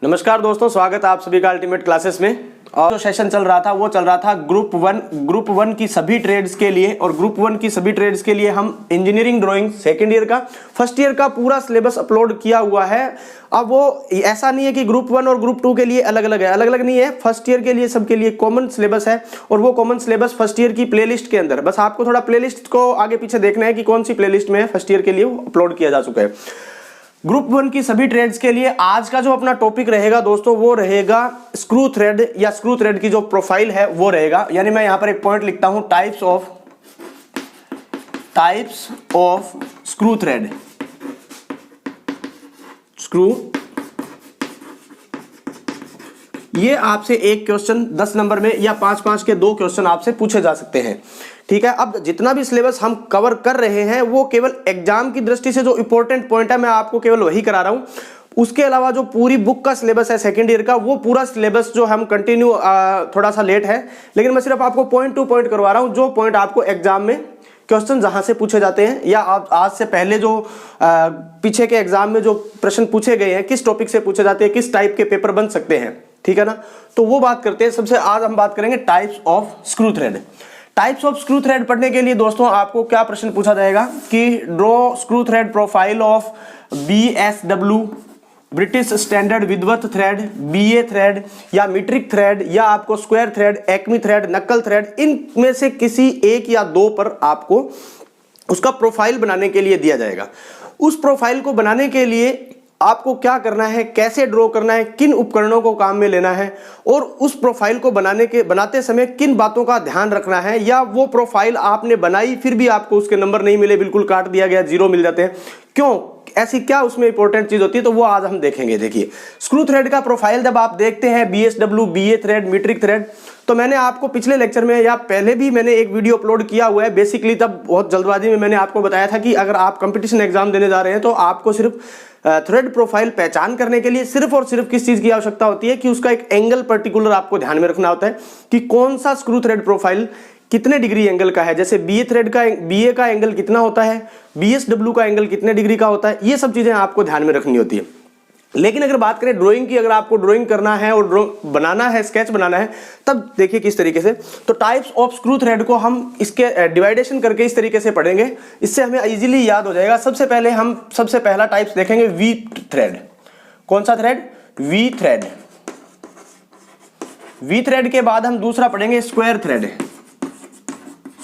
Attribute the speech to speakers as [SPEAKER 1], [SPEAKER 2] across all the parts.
[SPEAKER 1] नमस्कार दोस्तों, स्वागत है आप सभी का अल्टीमेट क्लासेस में। और जो सेशन चल रहा था वो चल रहा था ग्रुप वन की सभी ट्रेड्स के लिए। और ग्रुप वन की सभी ट्रेड्स के लिए हम इंजीनियरिंग ड्राइंग सेकंड ईयर का फर्स्ट ईयर का पूरा सिलेबस अपलोड किया हुआ है। अब वो ऐसा नहीं है कि ग्रुप वन और ग्रुप टू के लिए अलग अलग है, अलग अलग नहीं है। फर्स्ट ईयर के लिए सबके लिए कॉमन सिलेबस है और वो कॉमन सिलेबस फर्स्ट ईयर की प्लेलिस्ट के अंदर, बस आपको थोड़ा प्लेलिस्ट को आगे पीछे देखना है कि कौन सी प्लेलिस्ट में फर्स्ट ईयर के लिए अपलोड किया जा चुका है। ग्रुप वन की सभी ट्रेड्स के लिए आज का जो अपना टॉपिक रहेगा दोस्तों वो रहेगा स्क्रू थ्रेड या स्क्रू थ्रेड की जो प्रोफाइल है वो रहेगा। यानी मैं यहां पर एक पॉइंट लिखता हूं, types of screw thread, screw. ये आपसे एक क्वेश्चन 10 नंबर में या 5-5 के 2 क्वेश्चन आपसे पूछे जा सकते हैं। ठीक है, अब जितना भी सिलेबस हम कवर कर रहे हैं वो केवल एग्जाम की दृष्टि से जो इंपॉर्टेंट पॉइंट है मैं आपको केवल वही करा रहा हूं। उसके अलावा जो पूरी बुक का सिलेबस है सेकंड ईयर का, वो पूरा सिलेबस जो हम कंटिन्यू थोड़ा सा लेट है, लेकिन मैं सिर्फ आपको पॉइंट टू पॉइंट करवा रहा हूं, जो पॉइंट आपको एग्जाम में क्वेश्चन जहां से पूछे जाते हैं या आप आज से पहले जो पीछे के एग्जाम में जो प्रश्न पूछे गए हैं, किस टॉपिक से पूछे जाते हैं, किस टाइप के पेपर बन सकते हैं। ठीक है ना, तो वो बात करते हैं। सबसे आज हम बात करेंगे types of screw thread. Types of screw thread पढ़ने के लिए दोस्तों आपको क्या प्रश्न पूछा जाएगा कि draw screw thread profile of BSW, British standard Whitworth thread, BA thread या मीट्रिक थ्रेड, या आपको square thread, Acme thread, knuckle thread, इनमें से किसी एक या दो पर आपको उसका प्रोफाइल बनाने के लिए दिया जाएगा। उस प्रोफाइल को बनाने के लिए आपको क्या करना है, कैसे ड्रॉ करना है, किन उपकरणों को काम में लेना है और उस प्रोफाइल को बनाते समय किन बातों का ध्यान रखना है, या वो प्रोफाइल आपने बनाई फिर भी आपको उसके नंबर नहीं मिले, बिल्कुल काट दिया गया, 0 मिल जाते हैं, क्यों, ऐसी क्या उसमें इंपॉर्टेंट चीज होती है, तो वो आज हम देखेंगे। देखिए, स्क्रू थ्रेड का प्रोफाइल जब आप देखते हैं BSW, BA thread, metric thread, तो मैंने आपको पिछले लेक्चर में या पहले भी मैंने एक वीडियो अपलोड किया हुआ है। बेसिकली तब बहुत जल्दबाजी में मैंने आपको बताया था कि अगर आप कंपटीशन एग्जाम देने जा रहे हैं तो आपको सिर्फ थ्रेड प्रोफाइल पहचान करने के लिए सिर्फ और सिर्फ किस चीज की आवश्यकता होती है कि उसका एक एंगल पर्टिकुलर आपको ध्यान में रखना होता है कि कौन सा स्क्रू थ्रेड प्रोफाइल कितने डिग्री एंगल का है। जैसे BA का एंगल कितना होता है, BSW का एंगल कितने डिग्री का होता है, ये सब चीजें आपको ध्यान में रखनी होती है। लेकिन अगर बात करें ड्राइंग की, अगर आपको ड्राइंग करना है और बनाना है, स्केच बनाना है, तब देखिए किस तरीके से। तो टाइप्स ऑफ स्क्रू थ्रेड को हम इसके डिवाइडेशन करके इस तरीके से पढ़ेंगे, इससे हमें इजीली याद हो जाएगा। सबसे पहला टाइप्स देखेंगे वी थ्रेड। कौन सा thread? V thread. V thread के बाद हम दूसरा पढ़ेंगे स्क्वायर थ्रेड,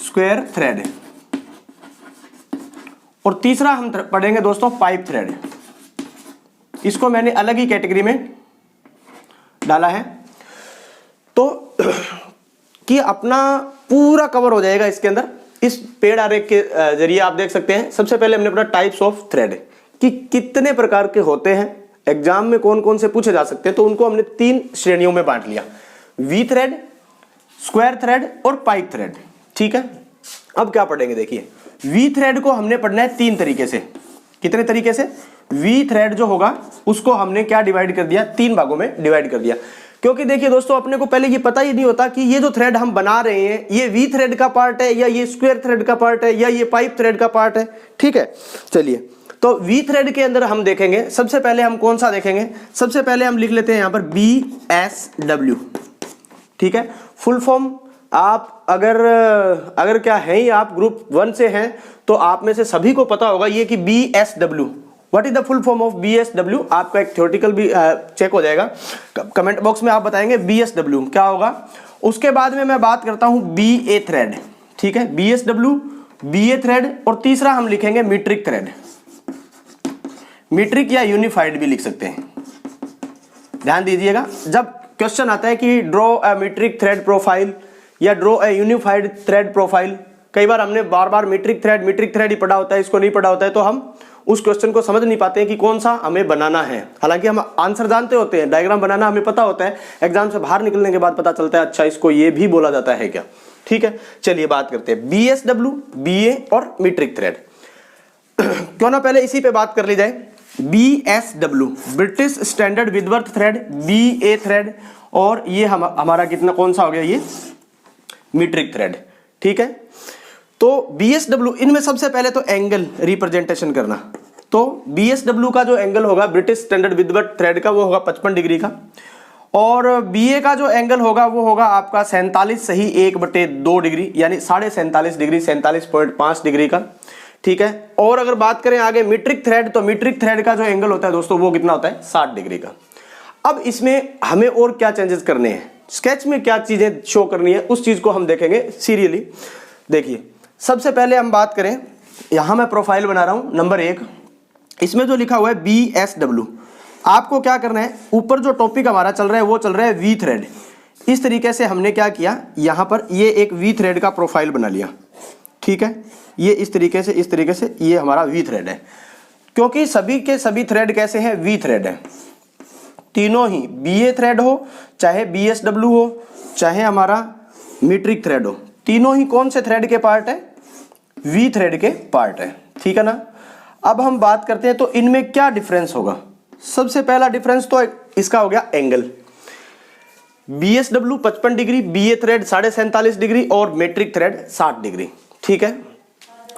[SPEAKER 1] स्क्वायर थ्रेड। और तीसरा हम पढ़ेंगे दोस्तों पाइप थ्रेड। इसको मैंने अलग ही कैटेगरी में डाला है तो कि अपना पूरा कवर हो जाएगा इसके अंदर। इस पेड़ आरेख के जरिए आप देख सकते हैं। सबसे पहले हमने पढ़ा टाइप्स ऑफ थ्रेड कि कितने प्रकार के होते हैं, एग्जाम में कौन कौन से पूछे जा सकते हैं, तो उनको हमने 3 श्रेणियों में बांट लिया, वी थ्रेड, स्क्वायर थ्रेड और पाइप थ्रेड। ठीक है, अब क्या पढ़ेंगे देखिए, वी थ्रेड को हमने पढ़ना है 3 तरीके से। कितने तरीके से? वी थ्रेड जो होगा उसको हमने क्या डिवाइड कर दिया, 3 भागों में डिवाइड कर दिया। क्योंकि देखिए दोस्तों, अपने को पहले ये पता ही नहीं होता कि ये जो थ्रेड हम बना रहे हैं ये वी थ्रेड का पार्ट है या ये स्क्वायर थ्रेड का पार्ट है या ये पाइप थ्रेड का पार्ट है। ठीक है, चलिए, तो वी थ्रेड के अंदर हम देखेंगे, सबसे पहले हम कौन सा देखेंगे, सबसे पहले हम लिख लेते हैं यहां पर BSW। ठीक है, फुल फॉर्म आप अगर क्या है ही आप ग्रुप 1 से हैं तो आप में से सभी को पता होगा ये कि BSW, what is the full form of BSW। आपका एक थ्योरेटिकल भी चेक हो जाएगा, कमेंट बॉक्स में आप बताएंगे BSW क्या होगा। उसके बाद में मैं बात करता हूं BA थ्रेड। ठीक है, BSW, BA थ्रेड, और तीसरा हम लिखेंगे मीट्रिक थ्रेड। मीट्रिक या यूनिफाइड भी लिख सकते हैं। ध्यान दीजिएगा, जब क्वेश्चन आता है कि draw a metric thread profile या draw a unified thread profile, कई बार हमने बार मीट्रिक थ्रेड ही पढ़ा होता है, इसको नहीं पढ़ा होता है, तो हम उस क्वेश्चन को समझ नहीं पाते हैं कि कौन सा हमें बनाना है। हालांकि हम आंसर जानते होते हैं, डायग्राम बनाना हमें पता होता है, एग्जाम से बाहर निकलने के बाद पता चलता है अच्छा इसको ये भी बोला जाता है क्या। ठीक है, चलिए बात करते हैं BSW, BA और मीट्रिक थ्रेड। क्यों ना पहले इसी पे बात कर ली जाए। BSW, British standard Whitworth thread, BA thread, और ये हमारा कितना कौन सा हो गया, ये मीट्रिक थ्रेड। ठीक है, तो BSW, इनमें सबसे पहले तो एंगल रिप्रेजेंटेशन करना, तो BSW का जो एंगल होगा ब्रिटिश स्टैंडर्ड विदवर्थ थ्रेड का वो होगा 55 डिग्री का, और BA का जो एंगल होगा वो होगा आपका 47 सही 1/2 डिग्री, यानी 47.5 डिग्री, 47.5 डिग्री का। ठीक है, और अगर बात करें आगे मीट्रिक थ्रेड, तो मीट्रिक थ्रेड का जो एंगल होता है दोस्तों वो कितना होता है 60 डिग्री का। अब इसमें हमें और क्या चेंजेस करने हैं, स्केच में क्या चीजें शो करनी है, उस चीज को हम देखेंगे सीरियली। देखिए सबसे पहले हम बात करें, यहां मैं प्रोफाइल बना रहा हूं नंबर 1, इसमें जो लिखा हुआ है BSW, आपको क्या करना है, ऊपर जो टॉपिक हमारा चल रहा है वो चल रहा है वी थ्रेड। इस तरीके से हमने क्या किया, यहां पर ये एक वी थ्रेड का प्रोफाइल बना लिया। ठीक है, ये इस तरीके से ये हमारा वी थ्रेड है, क्योंकि सभी के सभी थ्रेड कैसे हैं, वी थ्रेड है। तीनों ही BA थ्रेड हो चाहे BSW हो चाहे हमारा मीट्रिक थ्रेड हो, तीनों ही कौन से थ्रेड के पार्ट है, वी थ्रेड के पार्ट है। ठीक है ना। अब हम बात करते हैं तो इनमें क्या डिफरेंस होगा। सबसे पहला डिफरेंस तो इसका हो गया angle, BSW 55 degree, BA thread 47.5 degree और मीट्रिक थ्रेड 60 डिग्री। ठीक है,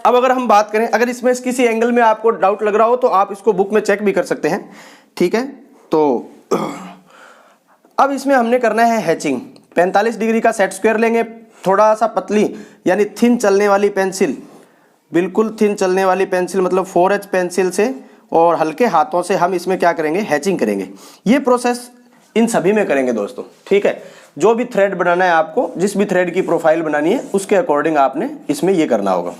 [SPEAKER 1] अब अगर हम बात करें, अगर इसमें किसी एंगल में आपको डाउट लग रहा हो तो आप इसको बुक में चेक भी कर सकते हैं। ठीक है, तो अब इसमें हमने करना है हैचिंग। 45 डिग्री का सेट स्क्वायर लेंगे, थोड़ा सा पतली यानी थिन चलने वाली पेंसिल, बिल्कुल थिन चलने वाली पेंसिल मतलब 4H पेंसिल से और हल्के हाथों से हम इसमें क्या करेंगे, हैचिंग करेंगे। ये प्रोसेस इन सभी में करेंगे दोस्तों। ठीक है, जो भी थ्रेड बनाना है आपको, जिस भी थ्रेड की प्रोफाइल बनानी है उसके अकॉर्डिंग आपने इसमें ये करना होगा।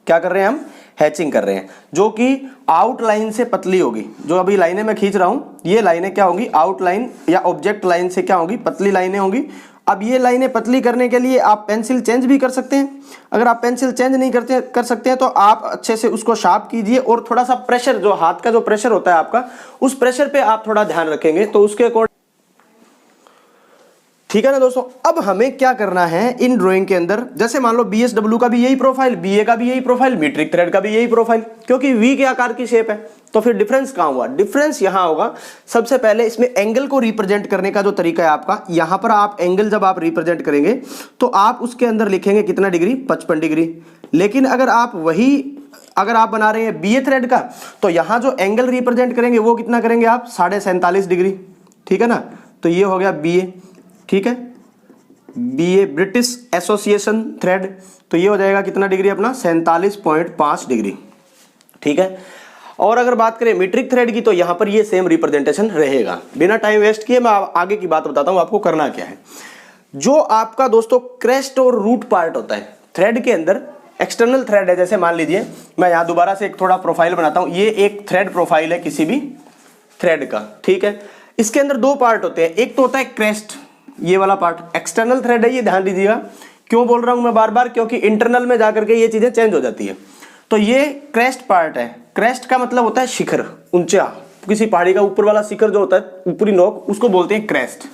[SPEAKER 1] क्या कर रहे हैं हम, हैचिंग कर रहे हैं, जो कि आउटलाइन से पतली होगी। जो अभी लाइनें मैं खींच रहा हूं, ये लाइनें क्या होंगी, आउटलाइन या ऑब्जेक्ट लाइन से क्या होगी, पतली लाइनें होंगी। अब ये लाइनें पतली करने के लिए आप पेंसिल चेंज भी कर सकते हैं। अगर आप पेंसिल चेंज नहीं कर सकते हैं तो आप अच्छे से उसको शार्प कीजिए, और थोड़ा सा प्रेशर, जो हाथ का जो प्रेशर होता है आपका, उस प्रेशर पे आप थोड़ा ध्यान रखेंगे तो उसके अकॉर्डिंग। ठीक है ना दोस्तों। अब हमें क्या करना है इन ड्राइंग के अंदर, जैसे मान लो BSW का भी यही प्रोफाइल, BA का भी यही प्रोफाइल, मीट्रिक थ्रेड का भी यही प्रोफाइल, क्योंकि V के आकार की शेप है। तो फिर डिफरेंस कहां हुआ, डिफरेंस यहां होगा। सबसे पहले इसमें एंगल को रिप्रेजेंट करने का जो तरीका है आपका, यहां पर आप एंगल जब आप रिप्रेजेंट करेंगे तो आप उसके अंदर लिखेंगे कितना डिग्री, 55 डिग्री। लेकिन अगर आप बना रहे हैं BA थ्रेड का, तो यहां जो एंगल रिप्रेजेंट करेंगे वो कितना करेंगे आप, 47.5 डिग्री। ठीक है ना, तो ये हो गया BA। ठीक है, BA ब्रिटिश एसोसिएशन थ्रेड, तो ये हो जाएगा कितना डिग्री अपना, 47.5 डिग्री। ठीक है, और अगर बात करें मीट्रिक थ्रेड की, तो यहां पर ये सेम रिप्रेजेंटेशन रहेगा। बिना टाइम वेस्ट किए मैं आगे की बात बताता हूं आपको करना क्या है। जो आपका दोस्तों क्रेस्ट और रूट पार्ट होता है थ्रेड के अंदर, एक्सटर्नल थ्रेड है, जैसे मान लीजिए मैं यहां दोबारा से एक थोड़ा प्रोफाइल बनाता हूं, ये एक थ्रेड प्रोफाइल है किसी भी थ्रेड का। ठीक है, इसके अंदर दो पार्ट होते हैं, एक तो होता है क्रेस्ट, ये वाला पार्ट एक्सटर्नल थ्रेड है, ये ध्यान दीजिएगा। क्यों बोल रहा हूं मैं बार बार, क्योंकि इंटरनल में जाकर के ये चीजें चेंज हो जाती है। तो ये क्रेस्ट पार्ट है, क्रेस्ट का मतलब होता है शिखर, ऊंचा, किसी पहाड़ी का ऊपर वाला शिखर जो होता है, ऊपरी नोक, उसको बोलते हैं क्रेस्ट।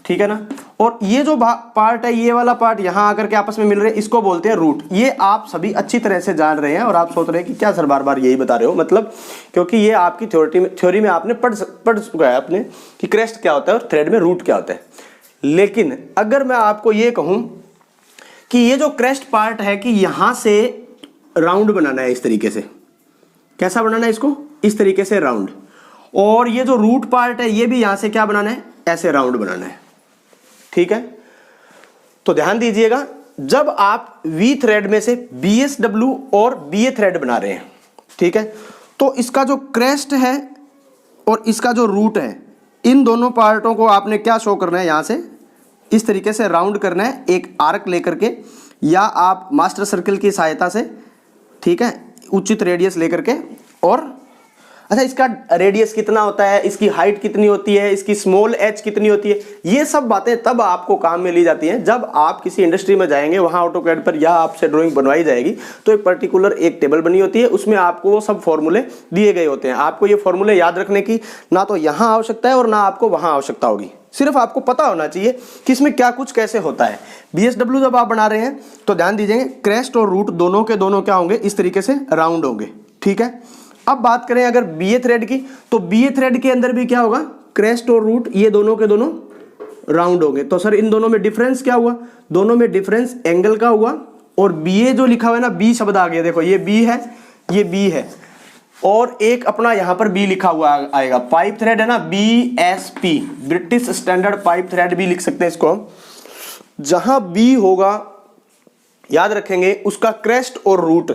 [SPEAKER 1] ठीक है ना, और ये जो पार्ट है, ये वाला पार्ट यहां आकर के आपस में मिल रहे हैं, इसको बोलते हैं रूट। ये आप सभी अच्छी तरह से जान रहे हैं, और आप सोच रहे हैं कि क्या सर बार बार यही बता रहे हो, मतलब क्योंकि ये आपकी थ्योरी में आपने पढ़ चुका है आपने कि क्रेस्ट क्या होता है और थ्रेड में रूट क्या होता है। लेकिन अगर मैं आपको ये कहूं कि ये जो क्रेस्ट पार्ट है कि यहां से राउंड बनाना है, इस तरीके से, कैसा बनाना है इसको, इस तरीके से राउंड, और ये जो रूट पार्ट है ये भी यहां से क्या बनाना है, ऐसे राउंड बनाना है। ठीक है, तो ध्यान दीजिएगा, जब आप वी थ्रेड में से BSW और BA थ्रेड बना रहे हैं, ठीक है, तो इसका जो क्रेस्ट है और इसका जो रूट है, इन दोनों पार्टों को आपने क्या शो करना है, यहां से इस तरीके से राउंड करना है, एक आर्क लेकर के, या आप मास्टर सर्किल की सहायता से, ठीक है, उचित रेडियस लेकर के। और अच्छा, इसका रेडियस कितना होता है, इसकी हाइट कितनी होती है, इसकी स्मॉल h कितनी होती है, ये सब बातें तब आपको काम में ली जाती हैं जब आप किसी इंडस्ट्री में जाएंगे, वहां ऑटोकैड पर या आपसे ड्राइंग बनवाई जाएगी, तो एक पर्टिकुलर एक टेबल बनी होती है, उसमें आपको वो सब फॉर्मूले दिए गए होते हैं। आपको ये फॉर्मूले याद रखने की ना तो यहाँ आवश्यकता है और ना आपको वहाँ आवश्यकता होगी, सिर्फ आपको पता होना चाहिए कि इसमें क्या कुछ कैसे होता है। BSW जब आप बना रहे हैं तो ध्यान दीजिए, क्रेस्ट और रूट दोनों के दोनों क्या होंगे, इस तरीके से राउंड होंगे। ठीक है, अब बात करें अगर BA थ्रेड की, तो BA थ्रेड के अंदर भी क्या होगा, क्रेस्ट और रूट ये दोनों के दोनों राउंड होंगे। तो सर इन दोनों में डिफरेंस क्या हुआ, दोनों में डिफरेंस एंगल का हुआ, और BA जो लिखा हुआ है ना, B शब्द आ गया, देखो ये B है, ये B है, और एक अपना यहां पर बी लिखा हुआ आएगा, पाइप थ्रेड है ना, BSP, British standard pipe thread भी लिख सकते हैं इसको हम। जहां बी होगा याद रखेंगे उसका क्रेस्ट और रूट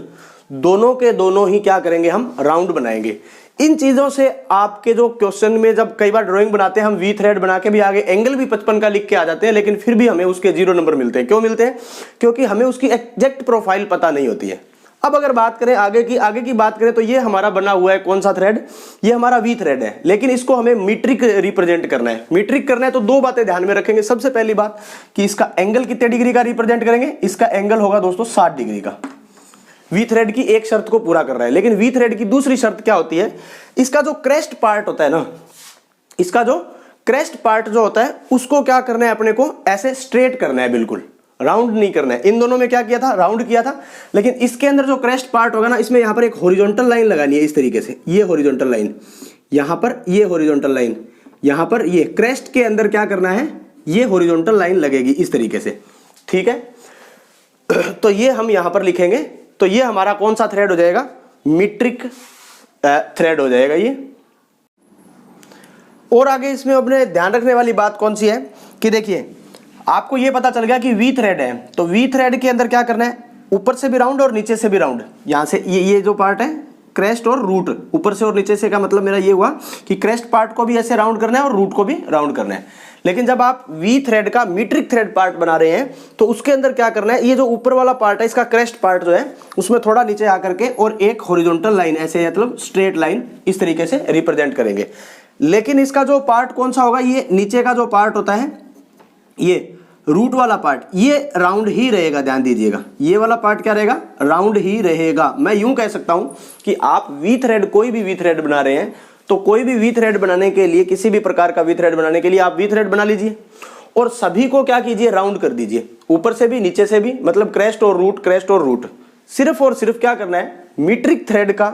[SPEAKER 1] दोनों के दोनों ही क्या करेंगे, हम राउंड बनाएंगे। इन चीजों से आपके जो क्वेश्चन में जब कई बार ड्राइंग बनाते हैं हम वी थ्रेड बना के भी आगे एंगल भी 55 का लिख के आ जाते हैं, लेकिन फिर भी हमें उसके 0 नंबर मिलते हैं। क्यों मिलते हैं? क्योंकि हमें उसकी एग्जैक्ट प्रोफाइल पता नहीं होती है। अब अगर बात करें आगे की बात करें तो ये हमारा बना हुआ है कौन सा थ्रेड, ये हमारा वी थ्रेड है, लेकिन इसको हमें मीट्रिक रिप्रेजेंट करना है। मीट्रिक करना है तो दो बातें ध्यान में रखेंगे। सबसे पहली बात कि इसका एंगल कितने डिग्री का रिप्रेजेंट करेंगे, इसका एंगल होगा दोस्तों 60 डिग्री का। वी थ्रेड की एक शर्त को पूरा कर रहा है, लेकिन वी थ्रेड की दूसरी शर्त क्या होती है, इसका जो क्रेस्ट पार्ट होता है ना, इसका जो क्रेस्ट पार्ट जो होता है उसको क्या करना है, अपने को ऐसे स्ट्रेट करना है, बिल्कुल राउंड नहीं करना है। इन दोनों में क्या किया था, राउंड किया था, लेकिन इसके अंदर जो क्रेस्ट पार्ट होगा ना, इसमें यहां पर एक हॉरिजॉन्टल लाइन लगानी है इस तरीके से, ये हॉरिजॉन्टल लाइन यहां पर, ये हॉरिजॉन्टल लाइन यहां पर, ये क्रेस्ट के अंदर क्या करना है, ये हॉरिजॉन्टल लाइन लगेगी इस तरीके से, ठीक है। तो ये हम यहां पर लिखेंगे, तो ये हमारा कौन सा थ्रेड हो जाएगा, मीट्रिक थ्रेड हो जाएगा ये। और आगे इसमें अपने ध्यान रखने वाली बात कौन सी है कि देखिए आपको ये पता चल गया कि वी थ्रेड है, तो वी थ्रेड के अंदर क्या करना है, ऊपर से भी राउंड और नीचे से भी राउंड। यहां से ये जो पार्ट है क्रेस्ट और रूट, ऊपर से और नीचे से का मतलब मेरा ये हुआ कि क्रेस्ट पार्ट को भी ऐसे राउंड करना है और रूट को भी राउंड करना है। लेकिन जब आप वी थ्रेड का मीट्रिक थ्रेड पार्ट बना रहे हैं तो उसके अंदर क्या करना है, ये जो ऊपर वाला पार्ट है इसका क्रेस्ट पार्ट जो है उसमें थोड़ा नीचे आकर के और एक हॉरिजॉन्टल लाइन ऐसे मतलब स्ट्रेट लाइन इस तरीके से रिप्रेजेंट करेंगे। लेकिन इसका जो पार्ट कौन सा होगा, ये नीचे का जो पार्ट होता है, ये रूट वाला पार्ट, ये राउंड ही रहेगा। ध्यान दीजिएगा, ये वाला पार्ट क्या रहेगा, राउंड ही रहेगा। मैं यूं कह सकता हूं कि आप वी थ्रेड, कोई भी वी थ्रेड बना रहे हैं तो कोई भी वी थ्रेड बनाने के लिए, किसी भी प्रकार का वी थ्रेड बनाने के लिए आप वी थ्रेड बना लीजिए और सभी को क्या कीजिए, राउंड कर दीजिए, ऊपर से भी नीचे से भी, मतलब क्रेस्ट और रूट, क्रेस्ट और रूट। सिर्फ और सिर्फ क्या करना है, मीट्रिक थ्रेड का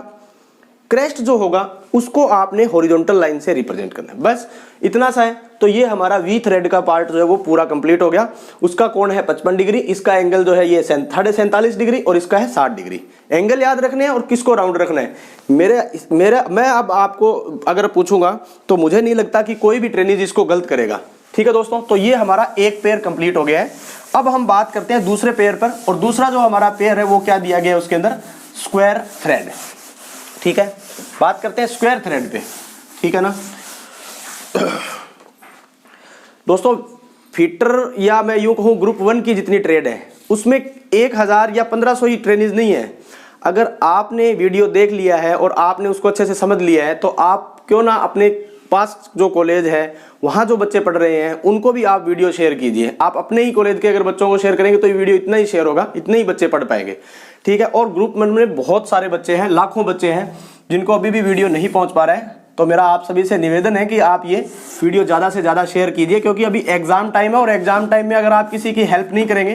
[SPEAKER 1] क्रेस्ट जो होगा उसको आपने हॉरिजॉन्टल लाइन से रिप्रेजेंट करना है, बस इतना सा है। तो ये हमारा वी थ्रेड का पार्ट जो है वो पूरा कंप्लीट हो गया। उसका कोण है 55 डिग्री, इसका एंगल जो है ये 47 डिग्री और इसका है 60 डिग्री। एंगल याद रखने हैं और किसको राउंड रखना है। मैं अब आपको अगर पूछूंगा तो मुझे नहीं लगता कि कोई भी ट्रेनिज इसको गलत करेगा, ठीक है दोस्तों। तो ये हमारा एक पेयर कंप्लीट हो गया है। अब हम बात करते हैं दूसरे पेयर पर, और दूसरा जो हमारा पेयर है वो क्या दिया गया है उसके अंदर, स्क्वायर थ्रेड, ठीक है। बात करते हैं स्क्वायर थ्रेड पे, ठीक है ना दोस्तों। फीटर या मैं यूं कहूं ग्रुप 1 की जितनी ट्रेड है उसमें 1000 या 1500 ही ट्रेनिज नहीं है। अगर आपने वीडियो देख लिया है और आपने उसको अच्छे से समझ लिया है तो आप क्यों ना अपने पास जो कॉलेज है वहां जो बच्चे पढ़ रहे हैं उनको भी आप वीडियो शेयर कीजिए। आप अपने ही कॉलेज के अगर बच्चों को शेयर करेंगे तो ये वीडियो इतना ही शेयर होगा, इतने ही बच्चे पढ़ पाएंगे, ठीक है। और ग्रुप 1 में बहुत सारे बच्चे हैं, लाखों बच्चे हैं जिनको अभी भी वीडियो नहीं पहुंच पा रहा है। तो मेरा आप सभी से निवेदन है कि आप ये वीडियो ज़्यादा से ज़्यादा शेयर कीजिए, क्योंकि अभी एग्जाम टाइम है और एग्जाम टाइम में अगर आप किसी की हेल्प नहीं करेंगे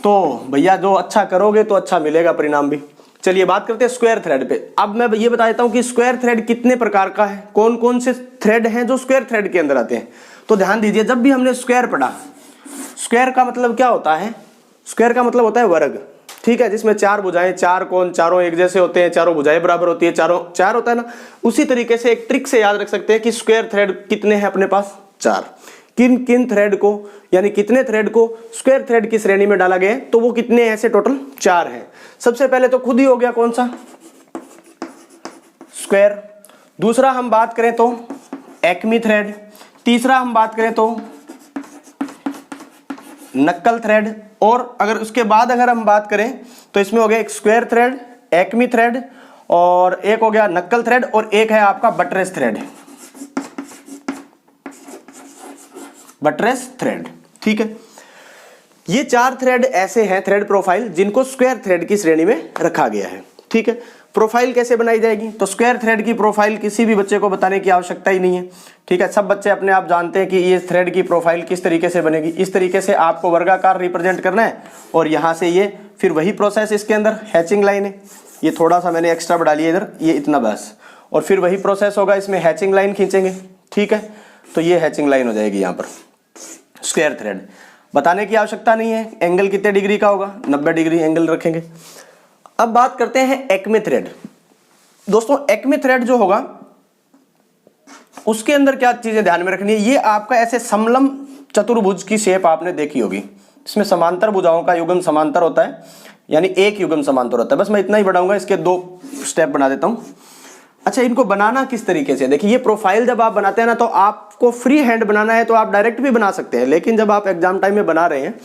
[SPEAKER 1] तो भैया जो अच्छा करोगे तो अच्छा मिलेगा परिणाम भी। चलिए बात करते हैं स्क्वायर थ्रेड पे। अब मैं ये बता देता हूँ कि स्क्वायर थ्रेड कितने प्रकार का है, कौन कौन से थ्रेड हैं जो स्क्वायर थ्रेड के अंदर आते हैं। तो ध्यान दीजिए, जब भी हमने स्क्वायर पढ़ा, स्क्वायर का मतलब क्या होता है, स्क्वायर का मतलब होता है वर्ग, ठीक है, जिसमें 4 भुजाएं, 4 कोण, चारों एक जैसे होते हैं, चारों भुजाएं बराबर होती है, चारों 4 होता है ना। उसी तरीके से एक ट्रिक से याद रख सकते हैं कि स्क्वायर थ्रेड कितने हैं अपने पास, 4। किन किन थ्रेड को, यानी कितने थ्रेड को स्क्वायर थ्रेड की श्रेणी में डाला गया है, तो वो कितने ऐसे टोटल 4 हैं। सबसे पहले तो खुद ही हो गया कौन सा, स्क्वायर। दूसरा हम बात करें तो एक्मी थ्रेड। तीसरा हम बात करें तो नक्कल थ्रेड। और अगर उसके बाद अगर हम बात करें तो इसमें हो गया एक स्क्वायर थ्रेड, एक्मी थ्रेड, और एक हो गया नक्कल थ्रेड, और एक है आपका बटरेस थ्रेड, बटरेस थ्रेड, ठीक है। ये 4 थ्रेड ऐसे हैं, थ्रेड प्रोफाइल, जिनको स्क्वायर थ्रेड की श्रेणी में रखा गया है, ठीक है। प्रोफाइल कैसे बनाई जाएगी, तो स्क्वायर थ्रेड की प्रोफाइल किसी भी बच्चे को बताने की आवश्यकता ही नहीं है, ठीक है। सब बच्चे अपने आप जानते हैं कि ये थ्रेड की प्रोफाइल किस तरीके से बनेगी। इस तरीके से आपको वर्गाकार रिप्रेजेंट करना है, और यहाँ से ये फिर वही प्रोसेस इसके अंदर हैचिंग लाइन है, ये थोड़ा सा मैंने एक्स्ट्रा बढ़ा लिया इधर, ये इतना बस, और फिर वही प्रोसेस होगा, इसमें हैचिंग लाइन खींचेंगे, ठीक है। तो ये हैचिंग लाइन हो जाएगी यहाँ पर स्क्वायर थ्रेड। बताने की आवश्यकता नहीं है एंगल कितने डिग्री का होगा, 90 डिग्री एंगल रखेंगे। अब बात करते हैं एक्मे थ्रेड। दोस्तों एक्मे थ्रेड जो होगा उसके अंदर क्या चीजें ध्यान में रखनी है, ये आपका ऐसे समलम चतुर्भुज की शेप आपने देखी होगी, इसमें समांतर भुजाओं का युग्म समांतर होता है, यानी एक युग्म समांतर होता है। बस मैं इतना ही बढ़ाऊंगा, इसके 2 स्टेप बना देता हूं। अच्छा, इनको बनाना किस तरीके से, देखिए ये प्रोफाइल जब आप बनाते हैं ना, तो आपको फ्री हैंड बनाना है तो आप डायरेक्ट भी बना सकते हैं, लेकिन जब आप एग्जाम टाइम में बना रहे हैं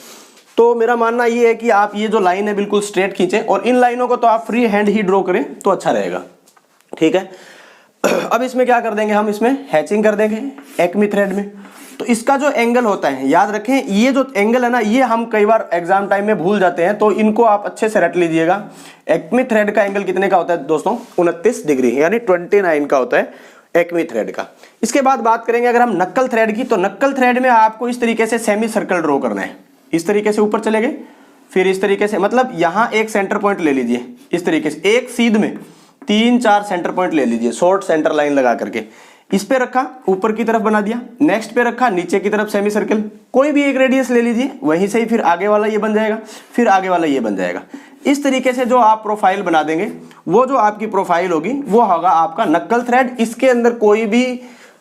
[SPEAKER 1] तो मेरा मानना ये है कि आप ये जो लाइन है बिल्कुल स्ट्रेट खींचें, और इन लाइनों को तो आप फ्री हैंड ही ड्रॉ करें तो अच्छा रहेगा, ठीक है। अब इसमें क्या कर देंगे, हम इसमें हैचिंग कर देंगे एक्मे थ्रेड में। तो इसका जो एंगल होता है, याद रखें ये जो एंगल है ना, ये हम कई बार एग्जाम टाइम में भूल जाते हैं, तो इनको आप अच्छे से रट लीजिएगा। एक्मे थ्रेड का एंगल कितने का होता है दोस्तों, 29 डिग्री, यानी 29 का होता है एक्मे थ्रेड का। इसके बाद बात करेंगे अगर हम नक्कल थ्रेड की, तो नक्कल थ्रेड में आपको इस तरीके से सेमी सर्कल ड्रॉ करना है। इस तरीके से ऊपर चले गए, फिर इस तरीके से, मतलब यहां एक सेंटर पॉइंट ले लीजिए, इस तरीके से एक सीध में 3-4 सेंटर पॉइंट ले लीजिए, शॉर्ट सेंटर लाइन लगा करके इस पे रखा, ऊपर की तरफ बना दिया, नेक्स्ट पे रखा, नीचे की तरफ सेमी सर्कल, कोई भी एक रेडियस ले लीजिए, वहीं से ही फिर आगे वाला ये बन जाएगा, फिर आगे वाला ये बन जाएगा। इस तरीके से जो आप प्रोफाइल बना देंगे, वो जो आपकी प्रोफाइल होगी वो होगा आपका नक्कल थ्रेड। इसके अंदर कोई भी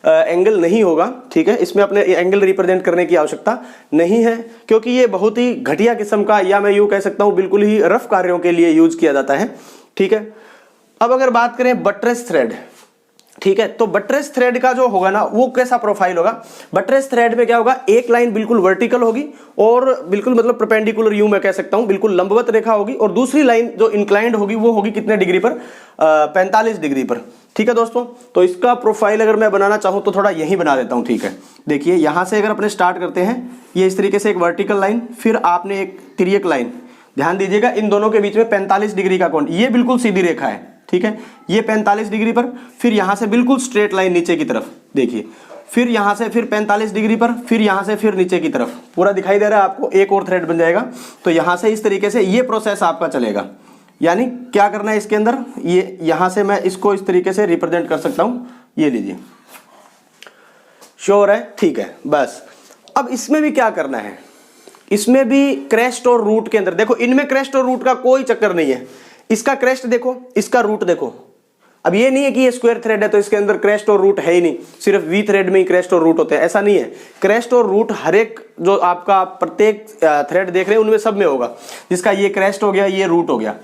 [SPEAKER 1] एंगल नहीं होगा, ठीक है, इसमें अपने एंगल रिप्रेजेंट करने की आवश्यकता नहीं है, क्योंकि ये बहुत ही घटिया किस्म का, या मैं यूं कह सकता हूं बिल्कुल ही रफ कार्यों के लिए यूज किया जाता है, ठीक है। अब अगर बात करें बट्रेस थ्रेड, ठीक है, तो बट्रेस थ्रेड का जो होगा ना, वो कैसा प्रोफाइल होगा, बट्रेस थ्रेड में क्या होगा, एक लाइन बिल्कुल वर्टिकल होगी और बिल्कुल मतलब परपेंडिकुलर, यूं मैं कह सकता हूं बिल्कुल लंबवत रेखा होगी, और दूसरी लाइन जो इंक्लाइंड होगी वो होगी कितने डिग्री पर, 45 डिग्री पर, ठीक है दोस्तों। तो इसका प्रोफाइल अगर मैं बनाना चाहूं तो थोड़ा यही बना देता हूं, ठीक है। देखिए यहां से अगर अपने स्टार्ट करते हैं, ये इस तरीके से एक वर्टिकल लाइन, फिर आपने एक तिर्यक लाइन, ध्यान दीजिएगा इन दोनों के बीच में 45 डिग्री का कोण, ये बिल्कुल सीधी रेखा है, ठीक है, ये 45 डिग्री पर, फिर यहां से बिल्कुल स्ट्रेट लाइन नीचे की तरफ, देखिए, फिर यहां से फिर 45 डिग्री पर, फिर यहां से फिर नीचे की तरफ, पूरा दिखाई दे रहा है आपको, एक और थ्रेड बन जाएगा। तो यहां से इस तरीके से ये प्रोसेस आपका चलेगा, यानी क्या करना है इसके अंदर, ये यहां से मैं इसको इस तरीके से रिप्रेजेंट कर सकता हूं, ये लीजिए, श्योर है, ठीक है। बस अब इसमें भी क्या करना है, इसमें भी क्रेस्ट और रूट के अंदर, देखो इनमें क्रेस्ट और रूट का कोई चक्कर नहीं है, इसका क्रेस्ट देखो, इसका रूट देखो। अब ये नहीं है कि ये स्क्वायर थ्रेड है तो इसके अंदर क्रेस्ट और रूट है ही नहीं, सिर्फ वी थ्रेड में ही क्रेस्ट और रूट होते हैं, ऐसा नहीं है। क्रेस्ट और रूट हर एक जो आपका प्रत्येक थ्रेड देख रहे हैं उनमें सब में होगा, जिसका ये क्रेस्ट हो गया, ये रूट हो गया,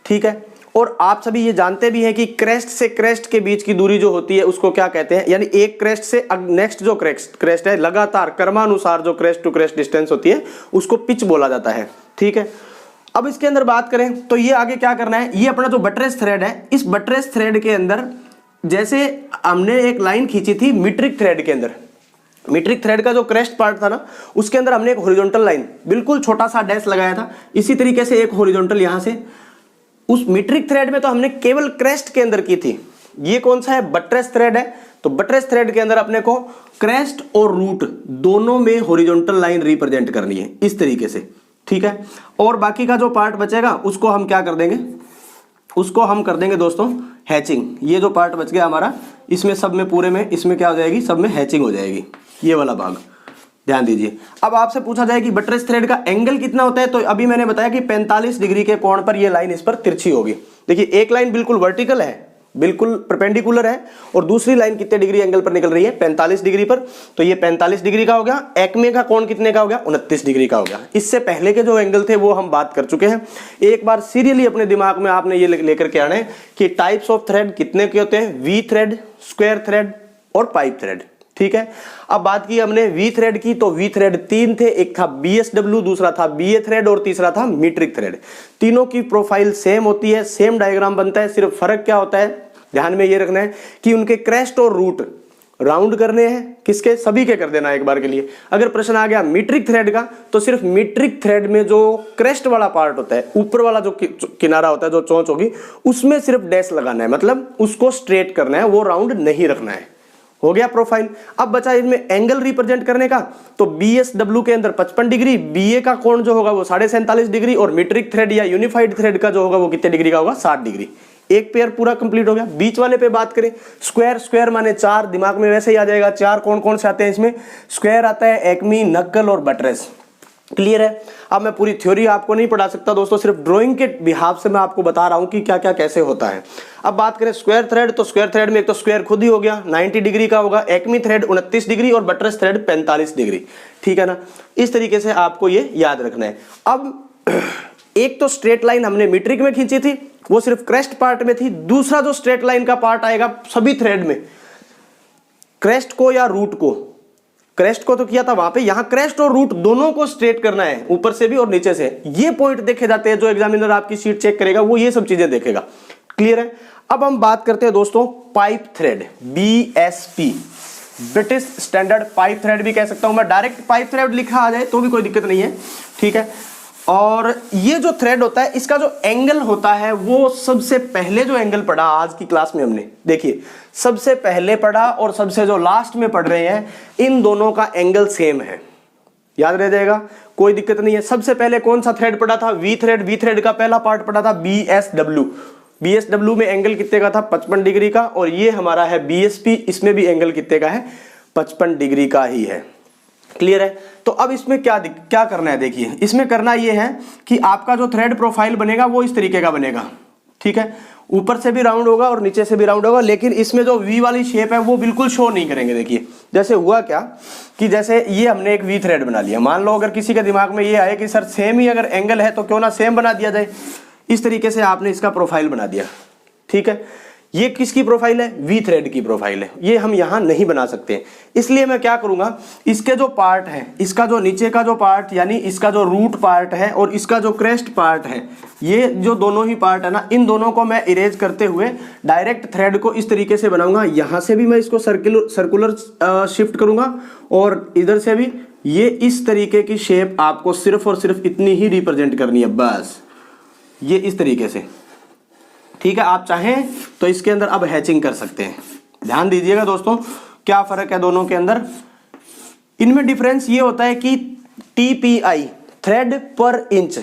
[SPEAKER 1] ठीक है। और आप सभी ये जानते भी हैं कि क्रेस्ट से क्रेस्ट के बीच की दूरी जो होती है उसको क्या कहते हैं, यानी एक क्रेस्ट से नेक्स्ट जो क्रेस्ट है, लगातार क्रमानुसार जो क्रेस्ट टू क्रेस्ट डिस्टेंस होती है उसको पिच बोला जाता है, ठीक है। अब इसके अंदर बात करें तो ये आगे क्या करना है, ये अपना जो बट्रेस थ्रेड है, इस बट्रेस थ्रेड के अंदर जैसे हमने एक लाइन खींची थी मीट्रिक थ्रेड के अंदर, मीट्रिक थ्रेड का जो क्रेस्ट पार्ट था ना, उसके अंदर हमने एक हॉरिजॉन्टल लाइन बिल्कुल छोटा सा डैश लगाया था, इसी तरीके से एक हॉरिजॉन्टल यहां से, उस मीट्रिक थ्रेड में तो हमने केवल क्रेस्ट के अंदर की थी। ये कौन सा है, बट्रेस थ्रेड है, तो बट्रेस थ्रेड के अंदर अपने को क्रेस्ट और रूट दोनों में हॉरिजॉन्टल लाइन रिप्रेजेंट करनी है इस तरीके से, ठीक है। और बाकी का जो पार्ट बचेगा उसको हम क्या कर देंगे, उसको हम कर देंगे दोस्तों हैचिंग। ये जो पार्ट बच गया हमारा, इसमें सब में पूरे में इसमें क्या हो जाएगी, सब में हैचिंग हो जाएगी, ये वाला भाग ध्यान दीजिए। अब आपसे पूछा जाए कि बट्रेस थ्रेड का एंगल कितना होता है, तो अभी मैंने बताया कि 45 डिग्री के कोण पर ये लाइन इस पर तिरछी होगी। देखिए एक लाइन बिल्कुल वर्टिकल है, बिल्कुल परपेंडिकुलर है, और दूसरी लाइन कितने डिग्री एंगल पर निकल रही है, 45 डिग्री पर, तो ये 45 डिग्री का हो गया। एक्मे का कोण कितने का हो गया, 29 डिग्री का हो गया। इससे पहले के जो एंगल थे वो हम बात कर चुके हैं। एक बार सीरियली अपने दिमाग में आपने ये लेकर के आना है कि टाइप्स ऑफ थ्रेड कितने के होते हैं, वी थ्रेड, स्क्वायर थ्रेड और पाइप थ्रेड, ठीक है। अब बात की हमने वी थ्रेड की, तो वी थ्रेड 3 थे, एक था BSW, दूसरा था BA थ्रेड और तीसरा था मीट्रिक थ्रेड। तीनों की प्रोफाइल सेम होती है, सेम डायग्राम बनता है, सिर्फ फर्क क्या होता है ध्यान में ये रखना है कि उनके क्रेस्ट और रूट राउंड करने हैं, किसके, सभी के कर देना एक बार के लिए। अगर प्रश्न आ गया मीट्रिक थ्रेड का, तो सिर्फ मीट्रिक थ्रेड में जो क्रेस्ट वाला पार्ट होता है, ऊपर वाला जो किनारा होता है, जो चोंच होगी, उसमें सिर्फ डैश लगाना है, मतलब उसको स्ट्रेट करना है, वो राउंड नहीं रखना है। हो गया प्रोफाइल। अब बचा इनमें एंगल रिप्रेजेंट करने का, तो BSW के अंदर 55 डिग्री, BA का कोण जो होगा वो 47.5 डिग्री, और मीट्रिक थ्रेड या यूनिफाइड थ्रेड का जो होगा वो कितने डिग्री का होगा, 60 डिग्री। एक पेयर पूरा कंप्लीट हो गया। बीच वाले पे बात करें, स्क्वायर, स्क्वायर माने 4, दिमाग में वैसे ही आ जाएगा। 4 कौन कौन से आते हैं इसमें, स्क्वायर आता है एक्मी, नक्कल और बट्रेस। क्लियर है। अब मैं पूरी थ्योरी आपको नहीं पढ़ा सकता दोस्तों, सिर्फ ड्राइंग के बिहाफ से मैं आपको बता रहा हूं कि क्या क्या कैसे होता है। अब बात करें स्क्वायर थ्रेड, तो स्क्वायर थ्रेड में एक तो स्क्वायर खुद ही हो गया 90 डिग्री का होगा, एक्मी थ्रेड 29 डिग्री और बटरस थ्रेड 45 डिग्री, ठीक है ना। इस तरीके से आपको ये याद रखना है। अब एक तो स्ट्रेट लाइन हमने मीट्रिक में खींची थी, वो सिर्फ क्रेस्ट पार्ट में थी। दूसरा जो स्ट्रेट लाइन का पार्ट आएगा सभी थ्रेड में, क्रेस्ट को या रूट को, क्रेस्ट को तो किया था वहां पे, यहां क्रेस्ट और रूट दोनों को स्ट्रेट करना है, ऊपर से भी और नीचे से। ये पॉइंट देखे जाते हैं, जो एग्जामिनर आपकी शीट चेक करेगा वो ये सब चीजें देखेगा। क्लियर है। अब हम बात करते हैं दोस्तों pipe thread, BSP, British standard pipe thread भी कह सकता हूं मैं, डायरेक्ट पाइप थ्रेड लिखा आ जाए तो भी कोई दिक्कत नहीं है, ठीक है। और ये जो थ्रेड होता है, इसका जो एंगल होता है, वो सबसे पहले जो एंगल पढ़ा आज की क्लास में हमने, देखिए सबसे पहले पढ़ा और सबसे जो लास्ट में पढ़ रहे हैं, इन दोनों का एंगल सेम है, याद रह जाएगा, कोई दिक्कत नहीं है। सबसे पहले कौन सा थ्रेड पढ़ा था? We thread. वी थ्रेड का पहला पार्ट पढ़ा था BSW। BSW में एंगल कितने का था? 55 डिग्री का। और ये हमारा है BSP, इसमें भी एंगल कितने का है? 55 डिग्री का ही है। क्लियर है। तो अब इसमें क्या करना है, देखिए इसमें करना ये है कि आपका जो थ्रेड प्रोफाइल बनेगा वो इस तरीके का बनेगा, ठीक है। ऊपर से भी राउंड होगा और नीचे से भी राउंड होगा, लेकिन इसमें जो वी वाली शेप है वो बिल्कुल शो नहीं करेंगे। देखिए जैसे हुआ क्या कि जैसे ये हमने एक वी थ्रेड बना लिया, मान लो अगर किसी के दिमाग में ये आए कि सर सेम ही अगर एंगल है तो क्यों ना सेम बना दिया जाए, इस तरीके से आपने इसका प्रोफाइल बना दिया, ठीक है। ये किसकी प्रोफाइल है? वी थ्रेड की प्रोफाइल है। ये हम यहां नहीं बना सकते, इसलिए मैं क्या करूंगा, इसके जो पार्ट है, इसका जो नीचे का जो पार्ट यानी इसका जो रूट पार्ट है और इसका जो क्रेस्ट पार्ट है, ये जो दोनों ही पार्ट है ना, इन दोनों को मैं इरेज करते हुए डायरेक्ट थ्रेड को इस तरीके से बनाऊंगा। यहां से भी मैं इसको सर्कुलर शिफ्ट करूंगा और इधर से भी ये इस तरीके की शेप आपको सिर्फ और सिर्फ इतनी ही रिप्रेजेंट करनी है, बस ये इस तरीके से, ठीक है। आप चाहें तो इसके अंदर अब हैचिंग कर सकते हैं। ध्यान दीजिएगा दोस्तों, क्या फर्क है दोनों के अंदर। इनमें डिफरेंस ये होता है कि TPI थ्रेड पर इंच,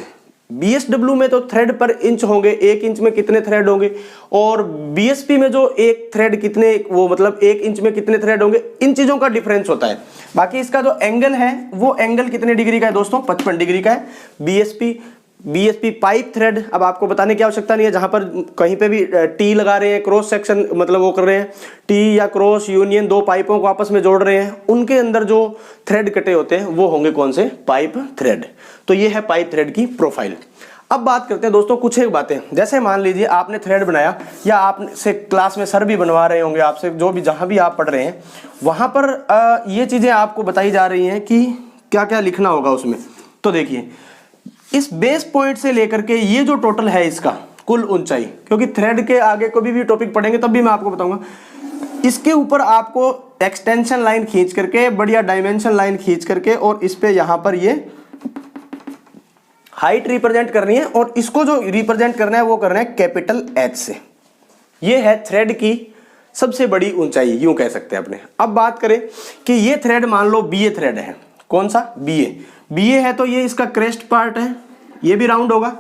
[SPEAKER 1] BSW में तो थ्रेड पर इंच होंगे, 1 इंच में कितने थ्रेड होंगे, और BSP में जो एक थ्रेड कितने, वो मतलब 1 इंच में कितने थ्रेड होंगे, इन चीजों का डिफरेंस होता है। बाकी इसका जो एंगल है वो एंगल कितने डिग्री का है दोस्तों? 55 डिग्री का है। BSP पाइप थ्रेड, अब आपको बताने की आवश्यकता नहीं है, जहां पर कहीं पे भी टी लगा रहे हैं, क्रॉस सेक्शन मतलब वो कर रहे हैं, टी या क्रॉस यूनियन, दो पाइपों को आपस में जोड़ रहे हैं, उनके अंदर जो थ्रेड कटे होते हैं वो होंगे कौन से? Pipe thread. तो ये है पाइप थ्रेड की प्रोफाइल। अब बात करते हैं दोस्तों कुछ एक बातें, जैसे मान लीजिए आपने थ्रेड बनाया, या आपसे क्लास में सर भी बनवा रहे होंगे आपसे, जो भी जहां भी आप पढ़ रहे हैं वहां पर ये चीजें आपको बताई जा रही हैं कि क्या क्या लिखना होगा उसमें। तो देखिए इस बेस पॉइंट से लेकर के ये जो टोटल है इसका कुल ऊंचाई, क्योंकि थ्रेड के आगे कभी भी टॉपिक पढ़ेंगे तब भी मैं आपको बताऊंगा, इसके ऊपर आपको एक्सटेंशन लाइन खींच करके, बढ़िया डायमेंशन लाइन खींच करके, और इस पे यहां पर ये हाइट रिप्रेजेंट करनी है, और इसको जो रिप्रेजेंट करना है वो करना है कैपिटल H से। ये है थ्रेड की सबसे बड़ी ऊंचाई, यूं कह सकते हैं अपने। अब बात करें कि ये थ्रेड मान लो BA थ्रेड है, कौन सा? BA है, तो ये इसका क्रेस्ट पार्ट है, ये भी राउंड होगा।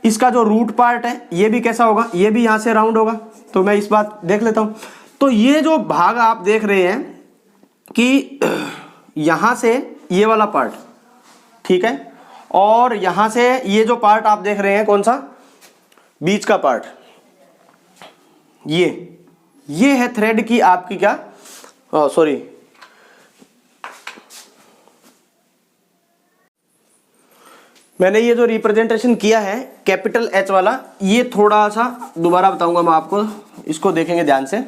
[SPEAKER 1] इसका जो रूट पार्ट है ये भी कैसा होगा? ये भी यहां से राउंड होगा। तो मैं इस बात देख लेता हूं। तो ये जो भाग आप देख रहे हैं कि यहां से ये वाला पार्ट, ठीक है, और यहां से ये जो पार्ट आप देख रहे हैं कौन सा? बीच का पार्ट, ये है थ्रेड की आपकी क्या, सॉरी, मैंने ये जो रिप्रेजेंटेशन किया है कैपिटल H वाला, ये थोड़ा सा दोबारा बताऊंगा मैं आपको, इसको देखेंगे ध्यान से।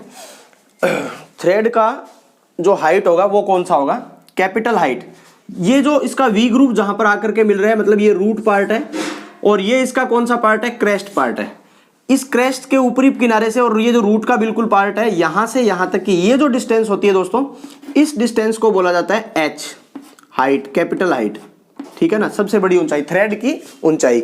[SPEAKER 1] थ्रेड का जो हाइट होगा वो कौन सा होगा? Capital height. ये जो इसका वी ग्रुप जहां पर आकर के मिल रहा है, मतलब ये रूट पार्ट है, और ये इसका कौन सा पार्ट है? क्रेस्ट पार्ट है। इस क्रेस्ट के ऊपरी किनारे से और ये जो रूट का बिल्कुल पार्ट है, यहां से यहां तक की ये जो डिस्टेंस होती है दोस्तों, इस डिस्टेंस को बोला जाता है H, हाइट, कैपिटल हाइट, ठीक है ना, सबसे बड़ी ऊंचाई, थ्रेड की ऊंचाई।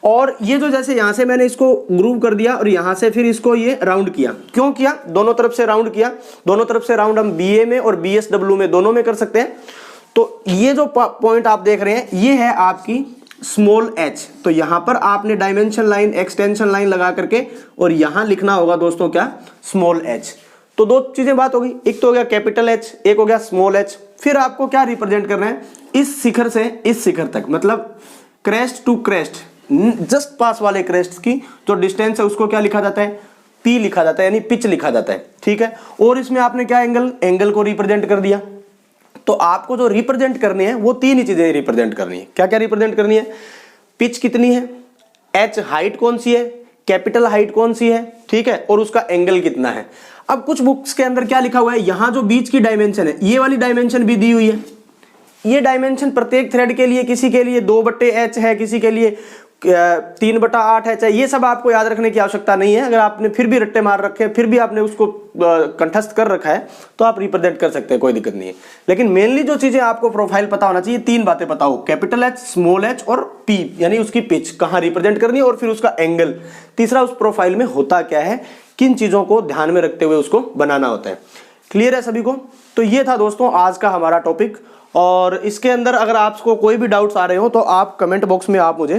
[SPEAKER 1] और ये जो जैसे यहां से मैंने इसको ग्रूव कर दिया और यहां से फिर इसको ये राउंड किया, क्यों किया? दोनों तरफ से राउंड किया। दोनों तरफ से राउंड हम BA में और BSW में दोनों में कर सकते हैं। तो ये जो पॉइंट आप देख रहे हैं ये है आपकी स्मॉल h। तो यहां पर आपने डायमेंशन लाइन, एक्सटेंशन लाइन लगा करके और यहां लिखना होगा दोस्तों क्या? Small h। तो दो चीजें बात हो गई, एक तो हो गया कैपिटल H, एक हो गया स्मॉल h। फिर आपको क्या रिप्रेजेंट करना है? इस शिखर से इस शिखर तक, मतलब क्रेस्ट टू क्रेस्ट, जस्ट पास वाले क्रेस्ट की जो डिस्टेंस है उसको क्या लिखा जाता है, पी लिखा जाता है, यानी पिच लिखा जाता है। ठीक है, और इसमें आपने क्या एंगल को रिप्रेजेंट कर दिया। तो आपको जो रिप्रेजेंट करनी है वो तीन ही चीजें रिप्रेजेंट करनी है। क्या क्या रिप्रेजेंट करनी है, पिच कितनी है, एच हाइट कौन सी है, कैपिटल हाइट कौन सी है, ठीक है, और उसका एंगल कितना है। अब कुछ बुक्स के अंदर क्या लिखा हुआ है, यहां जो बीच की डायमेंशन है ये वाली डायमेंशन भी दी हुई है। ये डायमेंशन प्रत्येक थ्रेड के लिए, किसी के लिए 2/h है, किसी के लिए 3/8 है, चाहे ये सब आपको याद रखने की आवश्यकता नहीं है। अगर आपने फिर भी रट्टे मार रखे हैं, फिर भी आपने उसको कंठस्थ कर रखा है तो आप रिप्रेजेंट कर सकते हैं, कोई दिक्कत नहीं है। लेकिन मेनली जो चीजें आपको प्रोफाइल पता होना चाहिए, तीन बातें पता हो, कैपिटल एच, स्मॉल एच और पी, यानी उसकी पिच कहां रिप्रेजेंट करनी है, और फिर उसका एंगल। तीसरा, उस प्रोफाइल में होता क्या है, किन चीजों को ध्यान में रखते हुए उसको बनाना होता है। क्लियर है सभी को? तो ये था दोस्तों आज का हमारा टॉपिक, और इसके अंदर अगर आपको कोई भी डाउट्स आ रहे हो तो आप कमेंट बॉक्स में आप मुझे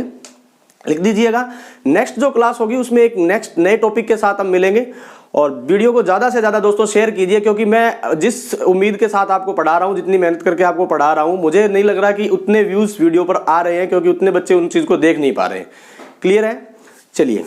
[SPEAKER 1] लिख दीजिएगा। नेक्स्ट जो क्लास होगी उसमें एक नेक्स्ट नए टॉपिक के साथ हम मिलेंगे, और वीडियो को ज्यादा से ज्यादा दोस्तों शेयर कीजिए, क्योंकि मैं जिस उम्मीद के साथ आपको पढ़ा रहा हूं, जितनी मेहनत करके आपको पढ़ा रहा हूं, मुझे नहीं लग रहा कि उतने व्यूज वीडियो पर आ रहे हैं, क्योंकि उतने बच्चे उन चीज को देख नहीं पा रहे हैं। क्लियर है? चलिए।